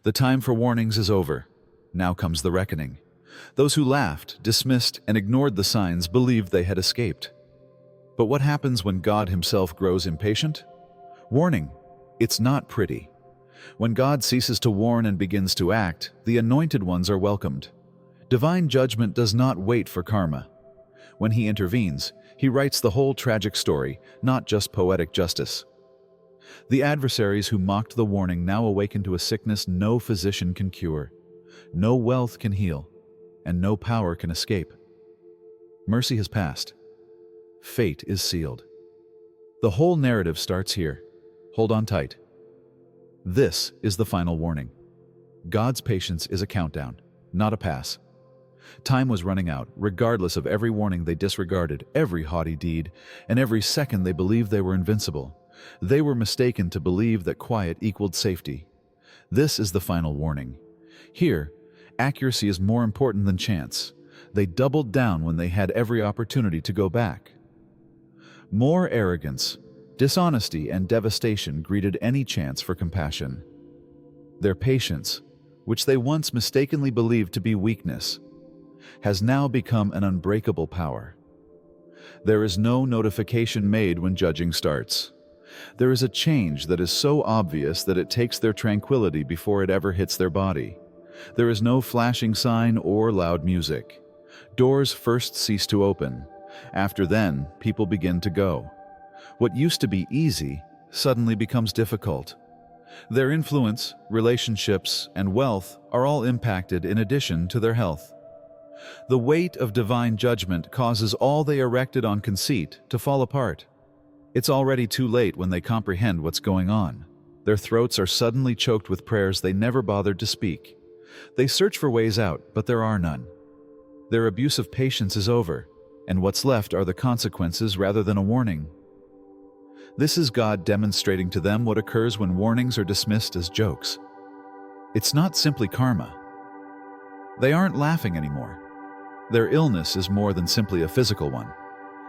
The time for warnings is over. Now comes the reckoning. Those who laughed, dismissed, and ignored the signs believed they had escaped. But what happens when God himself grows impatient? Warning, it's not pretty. When God ceases to warn and begins to act, the anointed ones are welcomed. Divine judgment does not wait for karma. When he intervenes, he writes the whole tragic story, not just poetic justice. The adversaries who mocked the warning now awaken to a sickness no physician can cure, no wealth can heal, and no power can escape. Mercy has passed. Fate is sealed. The whole narrative starts here. Hold on tight. This is the final warning. God's patience is a countdown, not a pass. Time was running out, regardless of every warning they disregarded, every haughty deed, and every second they believed they were invincible. They were mistaken to believe that quiet equaled safety. This is the final warning. Here, accuracy is more important than chance. They doubled down when they had every opportunity to go back. More arrogance, dishonesty, and devastation greeted any chance for compassion. Their patience, which they once mistakenly believed to be weakness, has now become an unbreakable power. There is no notification made when judging starts. There is a change that is so obvious that it takes their tranquility before it ever hits their body. There is no flashing sign or loud music. Doors first cease to open. After then, people begin to go. What used to be easy suddenly becomes difficult. Their influence, relationships, and wealth are all impacted in addition to their health. The weight of divine judgment causes all they erected on conceit to fall apart. It's already too late when they comprehend what's going on. Their throats are suddenly choked with prayers they never bothered to speak. They search for ways out, but there are none. Their abuse of patience is over, and what's left are the consequences rather than a warning. This is God demonstrating to them what occurs when warnings are dismissed as jokes. It's not simply karma. They aren't laughing anymore. Their illness is more than simply a physical one.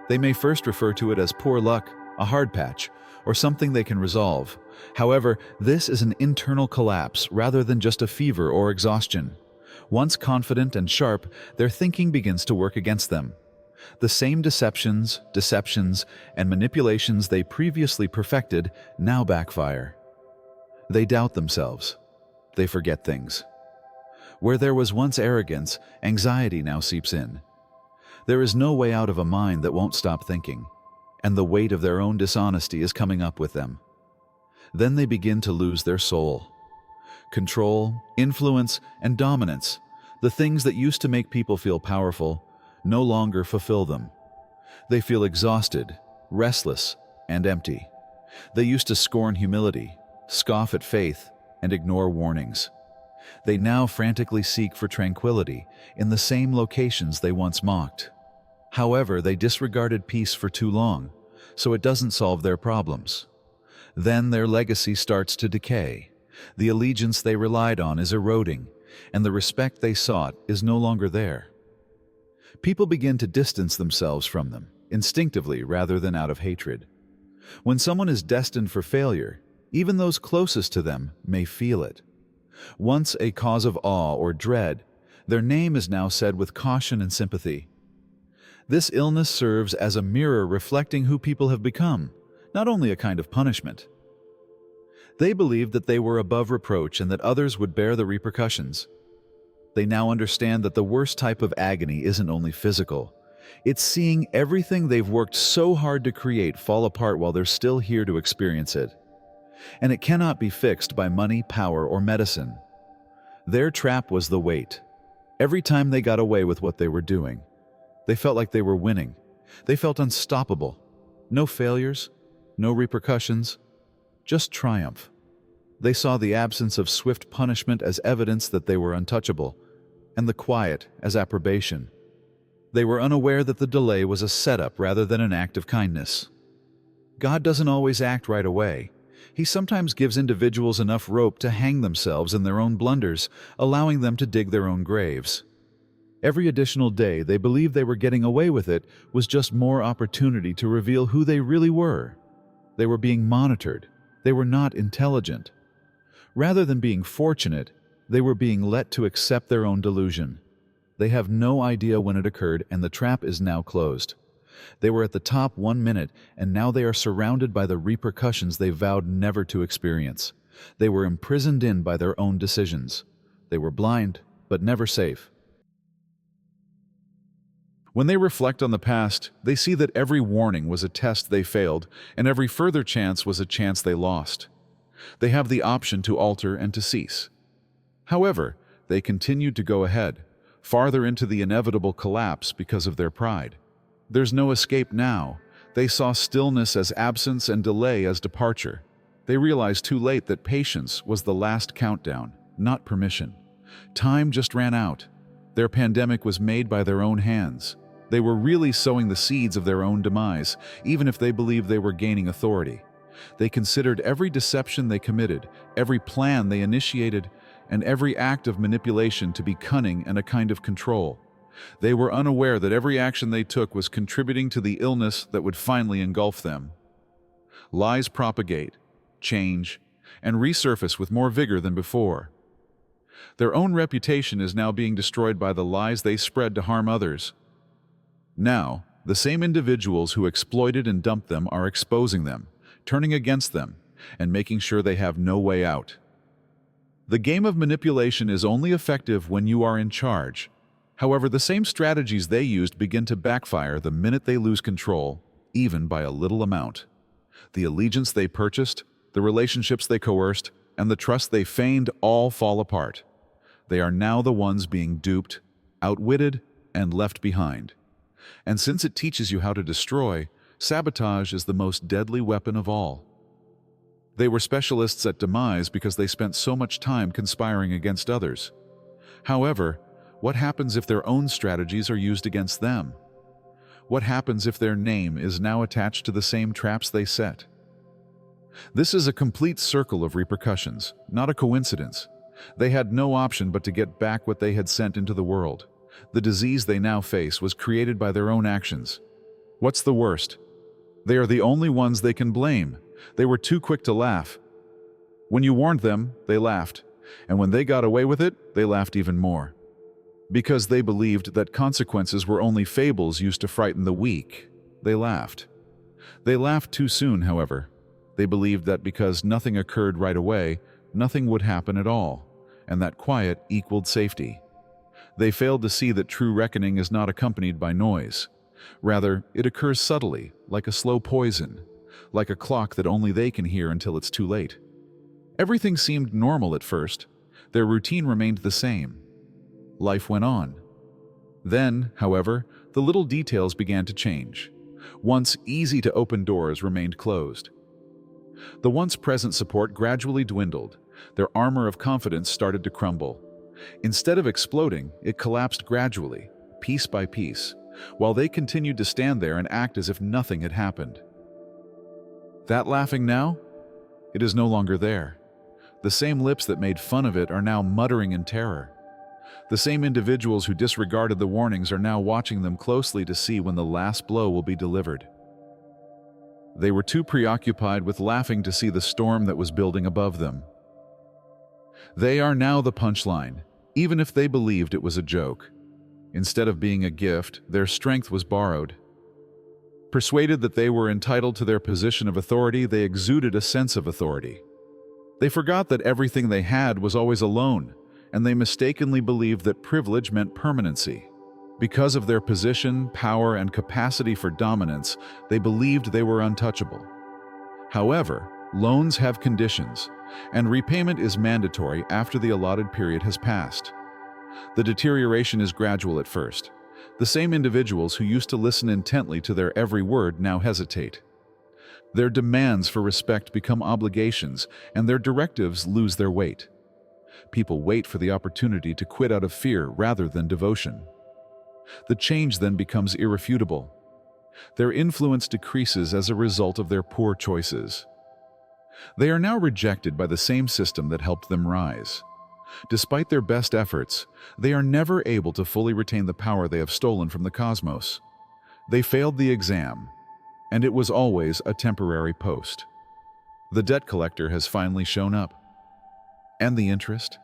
They may first refer to it as poor luck, a hard patch, or something they can resolve. However, this is an internal collapse rather than just a fever or exhaustion. Once confident and sharp, their thinking begins to work against them. The same deceptions, and manipulations they previously perfected now backfire. They doubt themselves. They forget things. Where there was once arrogance, anxiety now seeps in. There is no way out of a mind that won't stop thinking, and the weight of their own dishonesty is coming up with them. Then they begin to lose their soul. Control, influence, and dominance, the things that used to make people feel powerful, no longer fulfill them. They feel exhausted, restless, and empty. They used to scorn humility, scoff at faith, and ignore warnings. They now frantically seek for tranquility in the same locations they once mocked. However, they disregarded peace for too long, so it doesn't solve their problems. Then their legacy starts to decay. The allegiance they relied on is eroding, and the respect they sought is no longer there. People begin to distance themselves from them, instinctively rather than out of hatred. When someone is destined for failure, even those closest to them may feel it. Once a cause of awe or dread, their name is now said with caution and sympathy. This illness serves as a mirror reflecting who people have become, not only a kind of punishment. They believed that they were above reproach and that others would bear the repercussions. They now understand that the worst type of agony isn't only physical. It's seeing everything they've worked so hard to create fall apart while they're still here to experience it. And it cannot be fixed by money, power, or medicine. Their trap was the weight. Every time they got away with what they were doing, they felt like they were winning. They felt unstoppable. No failures, no repercussions, just triumph. They saw the absence of swift punishment as evidence that they were untouchable, and the quiet as approbation. They were unaware that the delay was a setup rather than an act of kindness. God doesn't always act right away. He sometimes gives individuals enough rope to hang themselves in their own blunders, allowing them to dig their own graves. Every additional day they believed they were getting away with it was just more opportunity to reveal who they really were. They were being monitored. They were not intelligent. Rather than being fortunate, They were being let to accept their own delusion. They have no idea when it occurred, and the trap is now closed. They were at the top 1 minute, and now they are surrounded by the repercussions they vowed never to experience. They were imprisoned in by their own decisions. They were blind, but never safe. When they reflect on the past, they see that every warning was a test they failed, and every further chance was a chance they lost. They have the option to alter and to cease. However, they continued to go ahead, farther into the inevitable collapse because of their pride. There's no escape now. They saw stillness as absence and delay as departure. They realized too late that patience was the last countdown, not permission. Time just ran out. Their pandemic was made by their own hands. They were really sowing the seeds of their own demise, even if they believed they were gaining authority. They considered every deception they committed, every plan they initiated, and every act of manipulation to be cunning and a kind of control. They were unaware that every action they took was contributing to the illness that would finally engulf them. Lies propagate, change, and resurface with more vigor than before. Their own reputation is now being destroyed by the lies they spread to harm others. Now, the same individuals who exploited and dumped them are exposing them, turning against them, and making sure they have no way out. The game of manipulation is only effective when you are in charge. However, the same strategies they used begin to backfire the minute they lose control, even by a little amount. The allegiance they purchased, the relationships they coerced, and the trust they feigned all fall apart. They are now the ones being duped, outwitted, and left behind. And since it teaches you how to destroy, sabotage is the most deadly weapon of all. They were specialists at demise because they spent so much time conspiring against others. However, what happens if their own strategies are used against them? What happens if their name is now attached to the same traps they set? This is a complete circle of repercussions, not a coincidence. They had no option but to get back what they had sent into the world. The disease they now face was created by their own actions. What's the worst? They are the only ones they can blame. They were too quick to laugh. When you warned them, they laughed. And when they got away with it, they laughed even more. Because they believed that consequences were only fables used to frighten the weak, they laughed. They laughed too soon, however. They believed that because nothing occurred right away, nothing would happen at all, and that quiet equaled safety. They failed to see that true reckoning is not accompanied by noise. Rather, it occurs subtly, like a slow poison, like a clock that only they can hear until it's too late. Everything seemed normal at first. Their routine remained the same. Life went on. Then, however, the little details began to change. Once easy-to-open doors remained closed. The once present support gradually dwindled. Their armor of confidence started to crumble. Instead of exploding, it collapsed gradually, piece by piece, while they continued to stand there and act as if nothing had happened. That laughing now? It is no longer there. The same lips that made fun of it are now muttering in terror. The same individuals who disregarded the warnings are now watching them closely to see when the last blow will be delivered. They were too preoccupied with laughing to see the storm that was building above them. They are now the punchline, even if they believed it was a joke. Instead of being a gift, their strength was borrowed. Persuaded that they were entitled to their position of authority, they exuded a sense of authority. They forgot that everything they had was always alone, and they mistakenly believed that privilege meant permanency. Because of their position, power, and capacity for dominance, they believed they were untouchable. However, loans have conditions, and repayment is mandatory after the allotted period has passed. The deterioration is gradual at first. The same individuals who used to listen intently to their every word now hesitate. Their demands for respect become obligations, and their directives lose their weight. People wait for the opportunity to quit out of fear rather than devotion. The change then becomes irrefutable. Their influence decreases as a result of their poor choices. They are now rejected by the same system that helped them rise. Despite their best efforts, they are never able to fully retain the power they have stolen from the cosmos. They failed the exam, and it was always a temporary post. The debt collector has finally shown up. And the interest?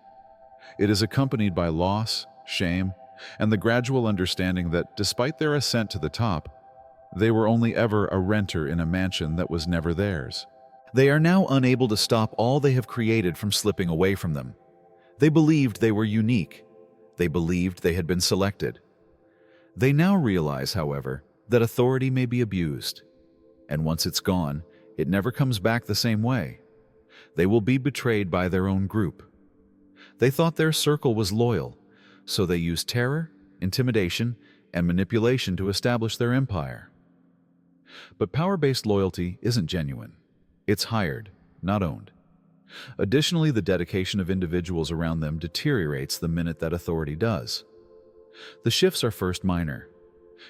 It is accompanied by loss, shame, and the gradual understanding that despite their ascent to the top, they were only ever a renter in a mansion that was never theirs. They are now unable to stop all they have created from slipping away from them. They believed they were unique. They believed they had been selected. They now realize, however, that authority may be abused, and once it's gone, it never comes back the same way. They will be betrayed by their own group. They thought their circle was loyal, so they used terror, intimidation, and manipulation to establish their empire. But power-based loyalty isn't genuine. It's hired, not owned. Additionally, the dedication of individuals around them deteriorates the minute that authority does. The shifts are first minor.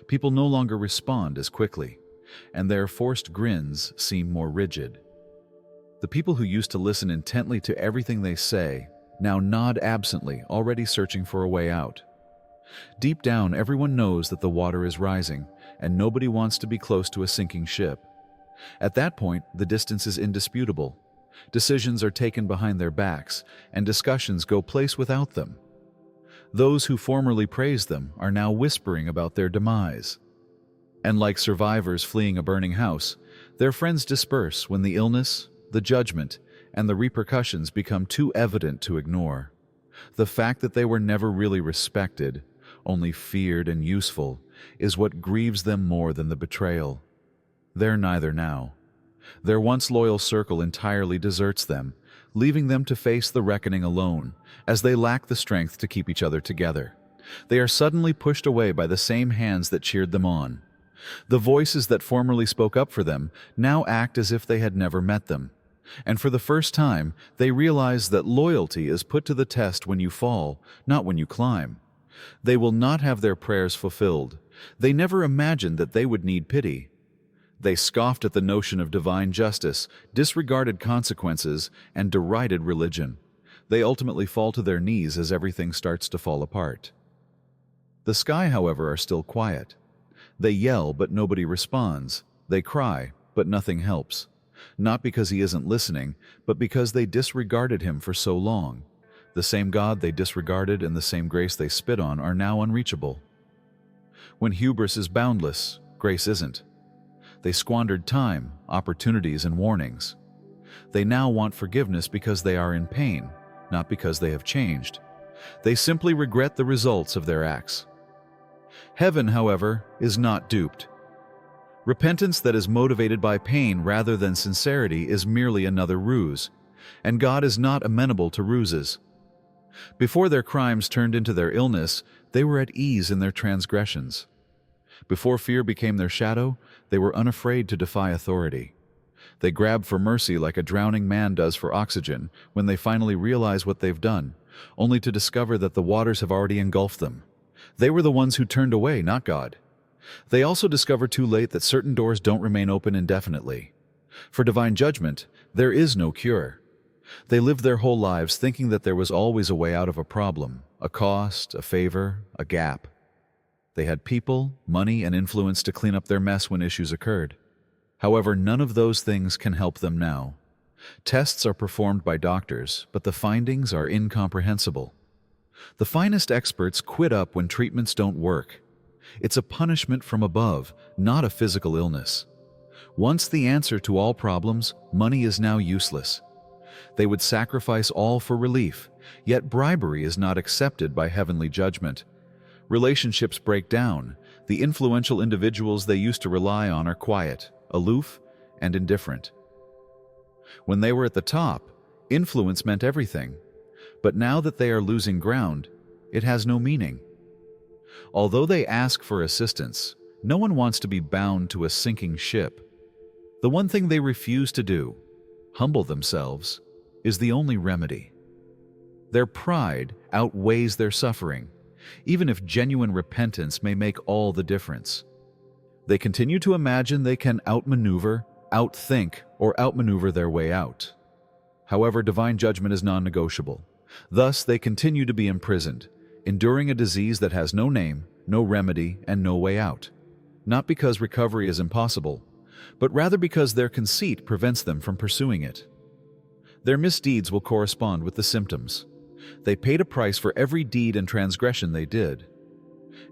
People no longer respond as quickly, and their forced grins seem more rigid. The people who used to listen intently to everything they say now nod absently, already searching for a way out. Deep down, everyone knows that the water is rising, and nobody wants to be close to a sinking ship. At that point, the distance is indisputable. Decisions are taken behind their backs, and discussions go place without them. Those who formerly praised them are now whispering about their demise. And like survivors fleeing a burning house, their friends disperse when the illness, the judgment, and the repercussions become too evident to ignore. The fact that they were never really respected, only feared and useful, is what grieves them more than the betrayal. They're neither now. Their once loyal circle entirely deserts them, leaving them to face the reckoning alone, as they lack the strength to keep each other together. They are suddenly pushed away by the same hands that cheered them on. The voices that formerly spoke up for them now act as if they had never met them. And for the first time, they realize that loyalty is put to the test when you fall, not when you climb. They will not have their prayers fulfilled. They never imagined that they would need pity. They scoffed at the notion of divine justice, disregarded consequences, and derided religion. They ultimately fall to their knees as everything starts to fall apart. The sky, however, are still quiet. They yell, but nobody responds. They cry, but nothing helps. Not because he isn't listening, but because they disregarded him for so long. The same God they disregarded and the same grace they spit on are now unreachable. When hubris is boundless, grace isn't. They squandered time, opportunities, and warnings. They now want forgiveness because they are in pain, not because they have changed. They simply regret the results of their acts. Heaven, however, is not duped. Repentance that is motivated by pain rather than sincerity is merely another ruse, and God is not amenable to ruses. Before their crimes turned into their illness, they were at ease in their transgressions. Before fear became their shadow, they were unafraid to defy authority. They grab for mercy like a drowning man does for oxygen when they finally realize what they've done, only to discover that the waters have already engulfed them. They were the ones who turned away, not God. They also discover too late that certain doors don't remain open indefinitely. For divine judgment, there is no cure. They lived their whole lives thinking that there was always a way out of a problem, a cost, a favor, a gap. They had people, money, and influence to clean up their mess when issues occurred. However, none of those things can help them now. Tests are performed by doctors, but the findings are incomprehensible. The finest experts quit up when treatments don't work. It's a punishment from above, not a physical illness. Once the answer to all problems, money is now useless. They would sacrifice all for relief, yet bribery is not accepted by heavenly judgment. Relationships break down. The influential individuals they used to rely on are quiet, aloof, and indifferent. When they were at the top, influence meant everything. But now that they are losing ground, it has no meaning. Although they ask for assistance, no one wants to be bound to a sinking ship. The one thing they refuse to do, humble themselves, is the only remedy. Their pride outweighs their suffering, even if genuine repentance may make all the difference. They continue to imagine they can outmaneuver, outthink, or outmaneuver their way out. However, divine judgment is non-negotiable. Thus, they continue to be imprisoned, enduring a disease that has no name, no remedy, and no way out. Not because recovery is impossible, but rather because their conceit prevents them from pursuing it. Their misdeeds will correspond with the symptoms. They paid a price for every deed and transgression they did.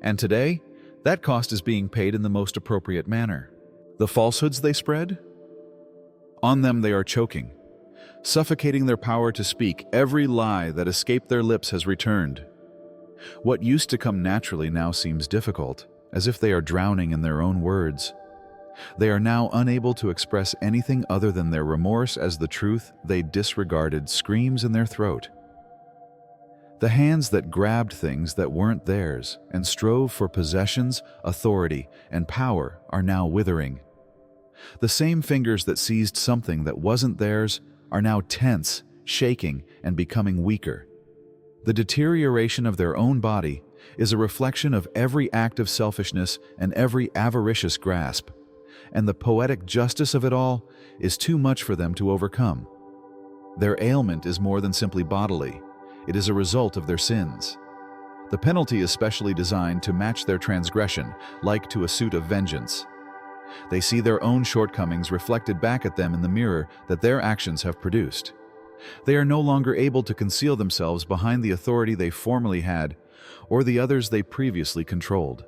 And today, that cost is being paid in the most appropriate manner. The falsehoods they spread? On them they are choking, suffocating their power to speak. Every lie that escaped their lips has returned. What used to come naturally now seems difficult, as if they are drowning in their own words. They are now unable to express anything other than their remorse as the truth they disregarded screams in their throat. The hands that grabbed things that weren't theirs and strove for possessions, authority, and power are now withering. The same fingers that seized something that wasn't theirs are now tense, shaking, and becoming weaker. The deterioration of their own body is a reflection of every act of selfishness and every avaricious grasp, and the poetic justice of it all is too much for them to overcome. Their ailment is more than simply bodily. It is a result of their sins. The penalty is specially designed to match their transgression, like to a suit of vengeance. They see their own shortcomings reflected back at them in the mirror that their actions have produced. They are no longer able to conceal themselves behind the authority they formerly had or the others they previously controlled.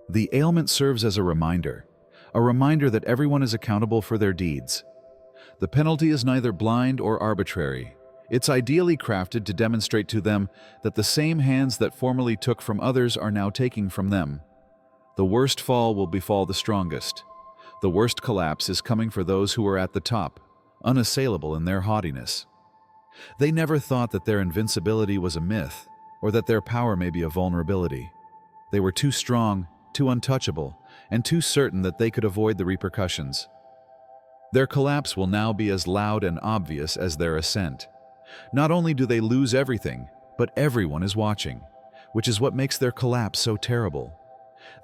The ailment serves as a reminder that everyone is accountable for their deeds. The penalty is neither blind or arbitrary. It's ideally crafted to demonstrate to them that the same hands that formerly took from others are now taking from them. The worst fall will befall the strongest. The worst collapse is coming for those who are at the top, unassailable in their haughtiness. They never thought that their invincibility was a myth, or that their power may be a vulnerability. They were too strong, too untouchable, and too certain that they could avoid the repercussions. Their collapse will now be as loud and obvious as their ascent. Not only do they lose everything, but everyone is watching, which is what makes their collapse so terrible.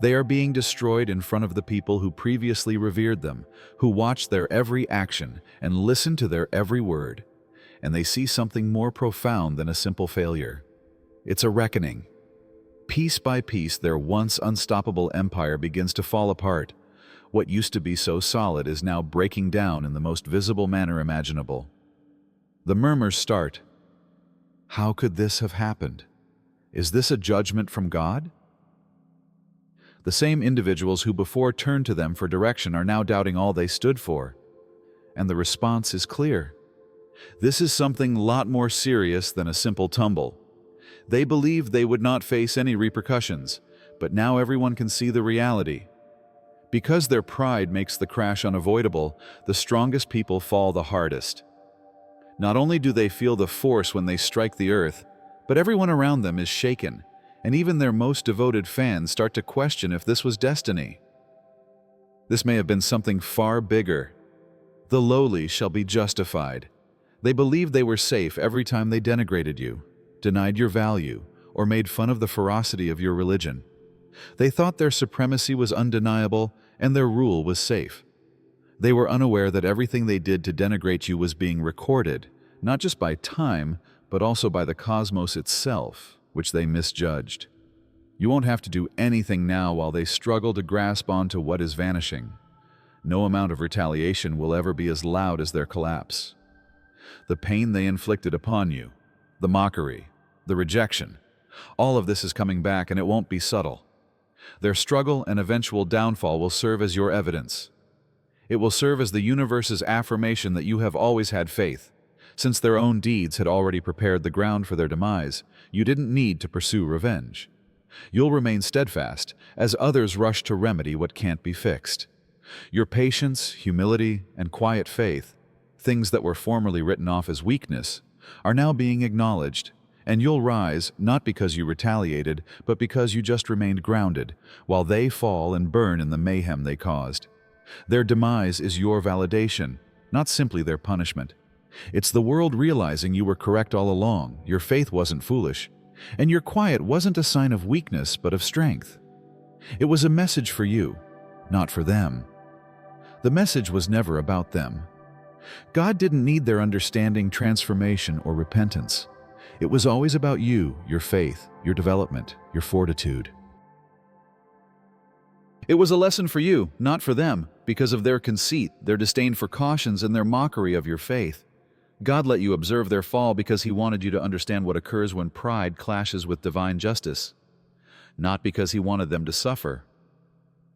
They are being destroyed in front of the people who previously revered them, who watched their every action and listened to their every word. And they see something more profound than a simple failure. It's a reckoning. Piece by piece, their once unstoppable empire begins to fall apart. What used to be so solid is now breaking down in the most visible manner imaginable. The murmurs start. How could this have happened? Is this a judgment from God? The same individuals who before turned to them for direction are now doubting all they stood for. And the response is clear. This is something a lot more serious than a simple tumble. They believed they would not face any repercussions, but now everyone can see the reality. Because their pride makes the crash unavoidable, the strongest people fall the hardest. Not only do they feel the force when they strike the earth, but everyone around them is shaken, and even their most devoted fans start to question if this was destiny. This may have been something far bigger. The lowly shall be justified. They believed they were safe every time they denigrated you, denied your value, or made fun of the ferocity of your religion. They thought their supremacy was undeniable and their rule was safe. They were unaware that everything they did to denigrate you was being recorded, not just by time, but also by the cosmos itself, which they misjudged. You won't have to do anything now while they struggle to grasp onto what is vanishing. No amount of retaliation will ever be as loud as their collapse. The pain they inflicted upon you, the mockery, the rejection, all of this is coming back, and it won't be subtle. Their struggle and eventual downfall will serve as your evidence. It will serve as the universe's affirmation that you have always had faith. Since their own deeds had already prepared the ground for their demise, you didn't need to pursue revenge. You'll remain steadfast as others rush to remedy what can't be fixed. Your patience, humility, and quiet faith, things that were formerly written off as weakness, are now being acknowledged, and you'll rise not because you retaliated, but because you just remained grounded, while they fall and burn in the mayhem they caused. Their demise is your validation, not simply their punishment. It's the world realizing you were correct all along, your faith wasn't foolish, and your quiet wasn't a sign of weakness but of strength. It was a message for you, not for them. The message was never about them. God didn't need their understanding, transformation, or repentance. It was always about you, your faith, your development, your fortitude. It was a lesson for you, not for them, because of their conceit, their disdain for cautions, and their mockery of your faith. God let you observe their fall because He wanted you to understand what occurs when pride clashes with divine justice, not because He wanted them to suffer.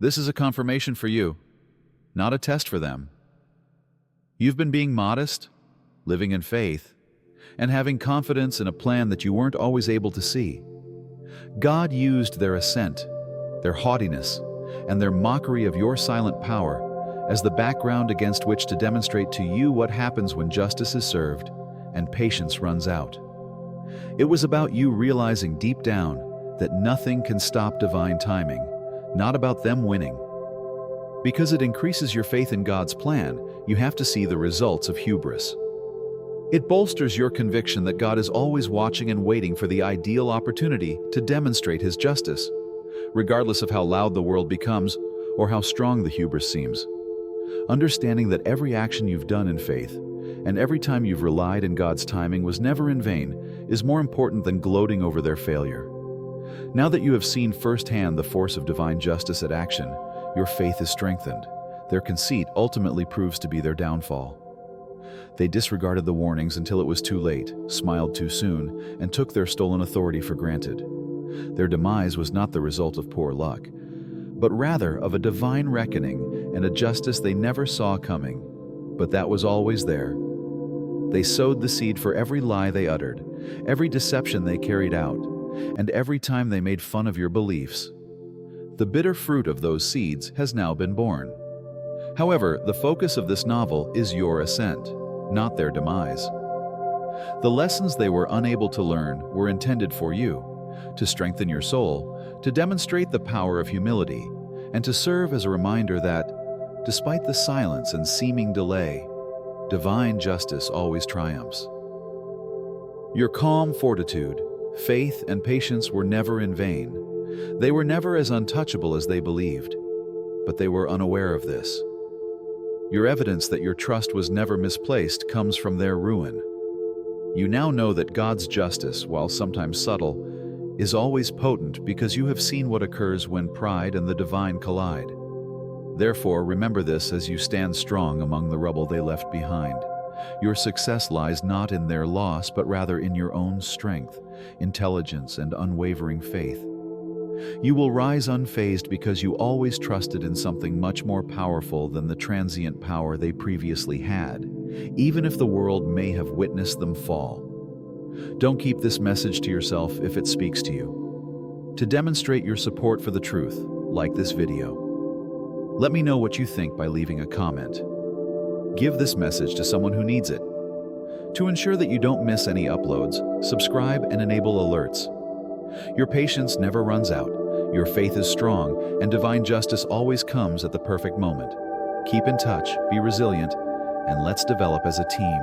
This is a confirmation for you, not a test for them. You've been being modest, living in faith, and having confidence in a plan that you weren't always able to see. God used their assent, their haughtiness, and their mockery of your silent power as the background against which to demonstrate to you what happens when justice is served and patience runs out. It was about you realizing deep down that nothing can stop divine timing, not about them winning. Because it increases your faith in God's plan, you have to see the results of hubris. It bolsters your conviction that God is always watching and waiting for the ideal opportunity to demonstrate His justice, regardless of how loud the world becomes or how strong the hubris seems. Understanding that every action you've done in faith and every time you've relied in God's timing was never in vain is more important than gloating over their failure. Now that you have seen firsthand the force of divine justice at action, your faith is strengthened. Their conceit ultimately proves to be their downfall. They disregarded the warnings until it was too late, smiled too soon, and took their stolen authority for granted. Their demise was not the result of poor luck, but rather of a divine reckoning and a justice they never saw coming, but that was always there. They sowed the seed for every lie they uttered, every deception they carried out, and every time they made fun of your beliefs. The bitter fruit of those seeds has now been born. However, the focus of this novel is your ascent, not their demise. The lessons they were unable to learn were intended for you, to strengthen your soul, to demonstrate the power of humility, and to serve as a reminder that, despite the silence and seeming delay, divine justice always triumphs. Your calm fortitude, faith, and patience were never in vain. They were never as untouchable as they believed, but they were unaware of this. Your evidence that your trust was never misplaced comes from their ruin. You now know that God's justice, while sometimes subtle, is always potent because you have seen what occurs when pride and the divine collide. Therefore, remember this as you stand strong among the rubble they left behind. Your success lies not in their loss, but rather in your own strength, intelligence, and unwavering faith. You will rise unfazed because you always trusted in something much more powerful than the transient power they previously had, even if the world may have witnessed them fall. Don't keep this message to yourself if it speaks to you. To demonstrate your support for the truth, like this video. Let me know what you think by leaving a comment. Give this message to someone who needs it. To ensure that you don't miss any uploads, subscribe and enable alerts. Your patience never runs out, your faith is strong, and divine justice always comes at the perfect moment. Keep in touch, be resilient, and let's develop as a team.